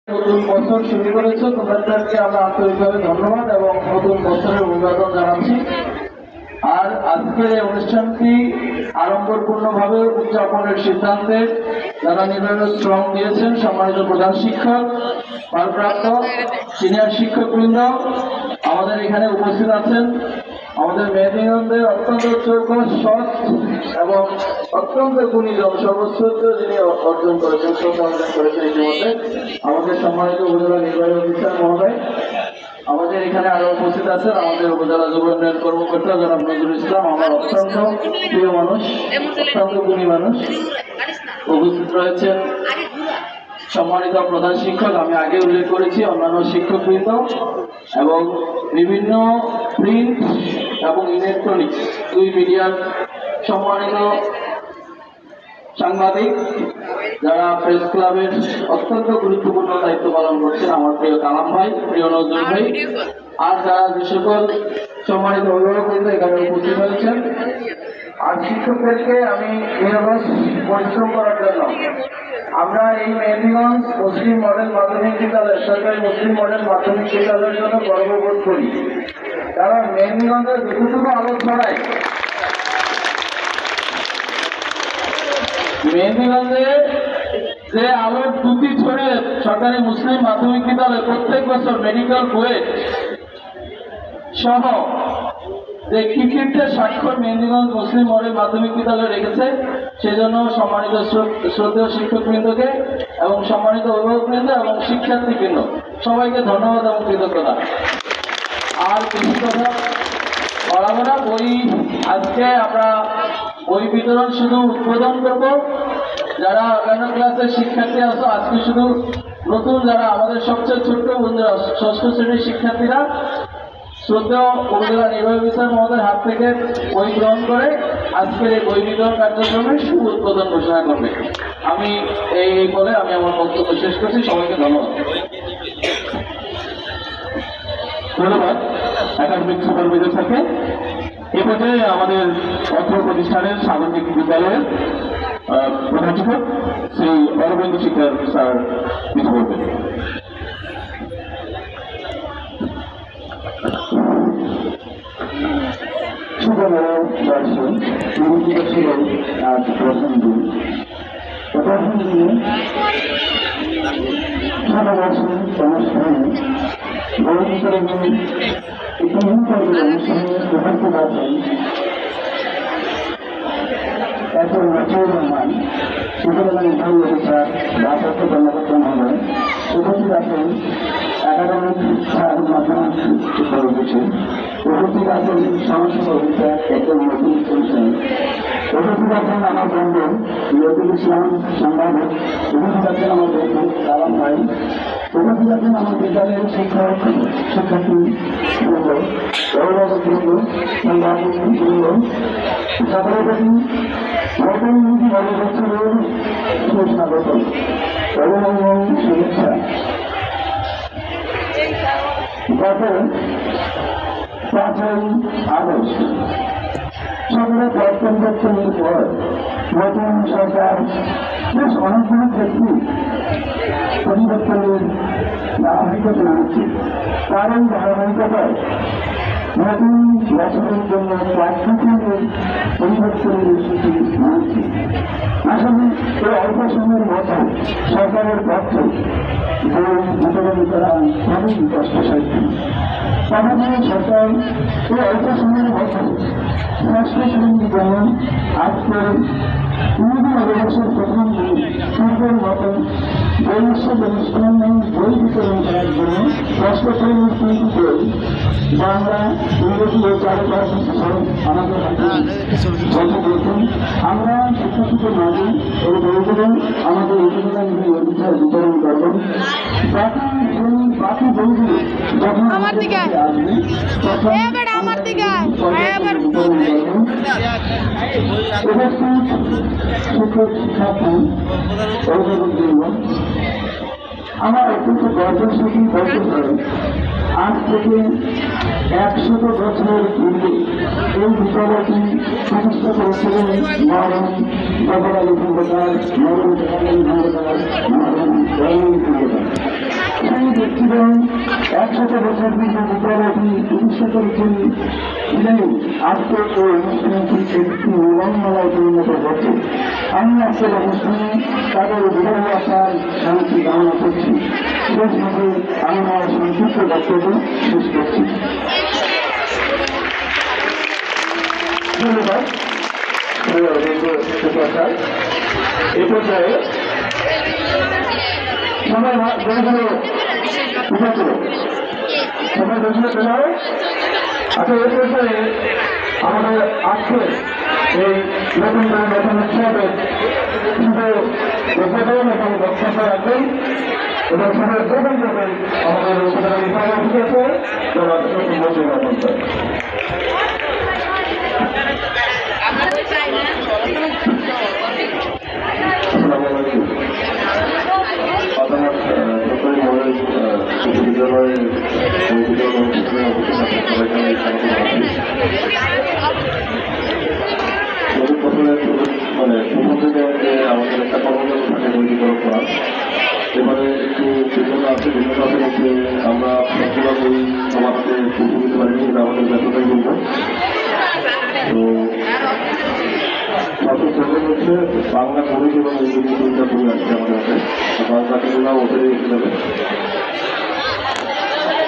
নতুন বছর শুরু করেছো, তোমাদেরকে আমরা আন্তরিকভাবে ধন্যবাদ এবং নতুন বছরের অভিবাদন জানাচ্ছি। আর আজকের এই অনুষ্ঠানটি আড়ম্বরপূর্ণভাবে উদযাপনের সিদ্ধান্তে যারা নির্বাচন শ্রম দিয়েছেন, সম্মানিত প্রধান শিক্ষক, ভারপ্রাপ্ত সিনিয়র শিক্ষকবৃন্দ আমাদের এখানে উপস্থিত আছেন। আমাদের মেহেদীগঞ্জের অত্যন্ত চৌকস, সৎ এবং অত্যন্ত গুণী সর্বশ্রেষ্ঠ যিনি অর্জন করেছেন, শ্রদ্ধা অর্জন করেছেন ইতিমধ্যে আমাদের সম্মানিত উপজেলা নির্বাহী অফিসার মহোদয়। আমাদের এখানে আরো উপস্থিত আছেন আমাদের উপজেলা যুব উন্নয়ন কর্মকর্তা জনাব নজরুল ইসলাম, আমার অত্যন্ত প্রিয় মানুষ, অত্যন্ত গুণী মানুষ। উপস্থিত রয়েছেন সম্মানিত প্রধান শিক্ষক, আমি আগে উল্লেখ করেছি, অন্যান্য শিক্ষকবৃন্দ এবং বিভিন্ন প্রিন্ট এবং ইলেকট্রনিক্স দুই মিডিয়ার সম্মানিত সাংবাদিক যারা প্রেস ক্লাবের অত্যন্ত গুরুত্বপূর্ণ দায়িত্ব পালন করছেন, আমার প্রিয় কালাম ভাই, প্রিয় নজরুল ভাই, আর যারা যে সকল সম্মানিত অভিভাবকবৃন্দ এখানে উপস্থিত হয়েছেন। আর শিক্ষকদেরকে আমি নিরলস পরিশ্রম করার জন্য আমরা এই মেহেদীগঞ্জ মুসলিম মডেল মাধ্যমিক বিদ্যালয়, সরকারি মুসলিম মডেল মাধ্যমিক বিদ্যালয়ের জন্য গর্ববোধ করি। কারণ মেহেদীগঞ্জের যতটুকু আলো ছড়ায়, মেহেদীগঞ্জে যে আলোর দ্যুতি ছড়িয়ে সরকারি মুসলিম মাধ্যমিক বিদ্যালয় প্রত্যেক বছর মেডিকেল বুয়েট সহ যে কৃতিত্বের স্বাক্ষর মেহেদীগঞ্জ মুসলিম মডেল মাধ্যমিক বিদ্যালয় রেখেছে, সেজন্য সম্মানিত শ্রদ্ধেয় শিক্ষকবৃন্দকে এবং সম্মানিত অভিভাবকবৃন্দ এবং শিক্ষার্থীবৃন্দ সবাইকে ধন্যবাদ এবং কৃতজ্ঞতা। আর বেশি কথা বলাবো না, আজকে আমরা বই বিতরণ শুধু উদ্বোধন করব। যারা অন্যান্য ক্লাসের শিক্ষার্থী আছো, আজকে শুধু নতুন যারা আমাদের সবচেয়ে ছোট্ট বন্ধুরা, ষষ্ঠ শ্রেণীর শিক্ষার্থীরা শ্রদ্ধেয় উপজেলা নির্বাহী অফিসার মহোদয়ের হাত থেকে বই গ্রহণ করে আজকের এই বই বিতরণ কার্যক্রমের শুভ উদ্বোধন ঘোষণা করবে। আমি এই বলে আমি আমার বক্তব্য শেষ করছি। সবাইকে ধন্যবাদ। ধন্যবাদ একাডেমিক সুপারভাইজার স্যারকে। এ পর্যায়ে আমাদের অর্থ প্রতিষ্ঠানের স্বাগতিক বিদ্যালয়ের প্রধান শিক্ষক শ্রী অরবিন্দ শিকদার স্যার কিছু বলবেন। আজ প্রথম দিন সারাবর্ষের অনুষ্ঠানে উপস্থিত আছেন এত নজর রহমান, উপজেলা নির্বাহী অফিসার ভারপ্রাপ্ত কর্মকর্তা মহোদয়, উপস্থিত আছেন একাডেমিক মাধ্যমিক শিক্ষা অফিসের, উপস্থিত আছেন সমস্যা অফিসার একজন নতুন কমিশন, উপস্থিত আছেন আমার বন্ধু নজরুল ইসলাম সম্পাদক, উপস্থিত আছেন আমার বন্ধু কালাম ভাই, উপস্থিত আছেন আমার বিদ্যালয়ের শিক্ষক শিক্ষার্থী বৃন্দ, অভিভাবকবৃন্দ, সংবাদবৃন্দ, সকলের প্রতি নতুন বছরের সুস্বাগত অভিনন্দন, শুভেচ্ছা। গত 5ই আগস্ট সকলের প্রত্যাবর্তনের পর নতুন সরকার বেশ অনেকগুলো ক্ষেত্রে পরিবর্তনের ধারাবাহিকতা রয়েছে। কারণ ধারাবাহিকতায় নতুন বছরের জন্য প্রাকৃতিক পরিবর্তনের সূচি রয়েছে। আসলে এই অল্প সময়ের মধ্যে সরকারের পক্ষে যে বিতরণ করা খুবই কষ্টসাধ্য। তাহলে সরকার এই অল্প সময়ের মধ্যে ষষ্ঠ শ্রেণীর জন্য আজকে অবকাশের প্রথম দিন পূর্বের মতো বৈশ্বিক অনুষ্ঠানে বই বিতরণ করার জন্য ষষ্ঠ শ্রেণীর 3টি বই বাংলা, ইংরেজি ও চারু ভাষা আমাদের হাতে দেখুন। আমরা শিক্ষার্থীদের মাঝে এই বইগুলো আমাদের উপজেলা নির্বাহী অফিসার বিতরণ করবেন। বাকি বইগুলো যখন আমাদের কাছে আসবে তখন শিক্ষক শিক্ষার্থী অভিভাবকবৃন্দ, আমার অত্যন্ত গর্বের সাথে বলতে পারে আজ থেকে 100 বছরের পূর্বে এই বিদ্যালয়টি প্রতিষ্ঠা করেছিলেন মরণ জগদালী খন্দকার, মরণ জগদালী খন্দকার, মরণ জগদালী খন্দকার। এবং 100 বছর পূর্বে বিদ্যালয়টি প্রতিষ্ঠা করেছেন বিদায়ী আজকে এই অনুষ্ঠানটি একটি মিলনমেলায় পরিণত হচ্ছে। আমি আজকের অনুষ্ঠানে তাদের বিদায় আসার শান্তি কামনা করছি। শেষভাবে আমি আমার সংক্ষিপ্ত বক্তব্য শেষ করছি। ধন্যবাদ এই পর্যায়ে সবাই সবাই বসে পেলায়। আচ্ছা, এই পর্যায়ে আমাদের আজকে এই নতুন করে নতুন উৎসবের শুধু উদ্বোধন এবং বক্তব্য রাখবেন এবং সবাই প্রথম করবেন আমাদের উপজেলা নির্বাহী অফিসে যারা নতুন বছর গঠন করে। বিদ্যালয়ের মানে প্রথম থেকে আমাদের একটা কর্মকাণ্ড থাকে বৈদিকরণ করা। এবারে একটু ভিন্নতা আছে, ভিন্নতার মধ্যে আমরা সবগুলো বই সবার হাতে পৌঁছে দিতে পারিনি, এটা আমাদের ব্যর্থতাই বলবো। তো সবচেয়ে প্রথম হচ্ছে বাংলা কবি এবং ইংরেজি দুইটা বই আসছে আমাদের হাতে, বাংলাগুলো ওদের এসে যাবে।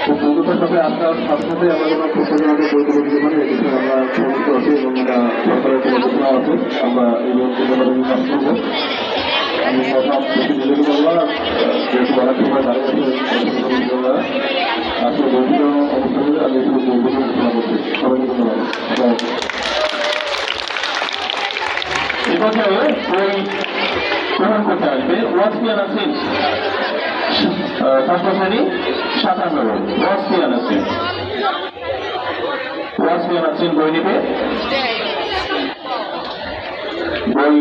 তো বন্ধুতার সাথে আসার সাথে সাথে আমরা কোনো প্রশ্নজনকে বই করে দিতে পারি, এক্ষেত্রে আমরা সমস্ত আছি এবং এটা সরকারের পরিকল্পনা আছে। আমরা এই ব্যাপারে কাজ করবো। আমি কথা নিজেকে বললাম, যেহেতু অনেক সময় দাঁড়িয়ে আছে আসলে বৈঠক অবস্থানে আমি একটু বৈঠক ঘোষণা করছি। সবাইকে ধন্যবাদ। এ পর্যায়ে বই গ্রহণ করতে আসবে ওয়াসফিয়া নাসির, ষষ্ঠ শ্রেণী 57 ওয়াসফিয়া নাসির। ওয়াসফিয়া নাসির বই নেবে। বই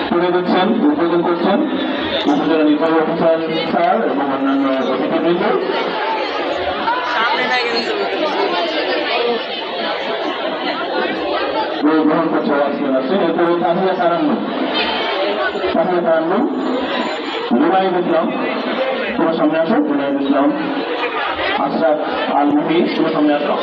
তুলে দিচ্ছেন, উদ্বোধন করছেন উপজেলা নির্বাহী অফিসার স্যার এবং অন্যান্য অতিথিবৃন্দ। বই গ্রহণ করছে ওয়াসফিয়া নাসির। এরপরে তাহিয়া তারান্নুম, জুনাইদ ইসলাম তোমার সামনে আসো। জুনাইদ ইসলাম, আশরাফ আল মুহি তোমার সামনে আসো।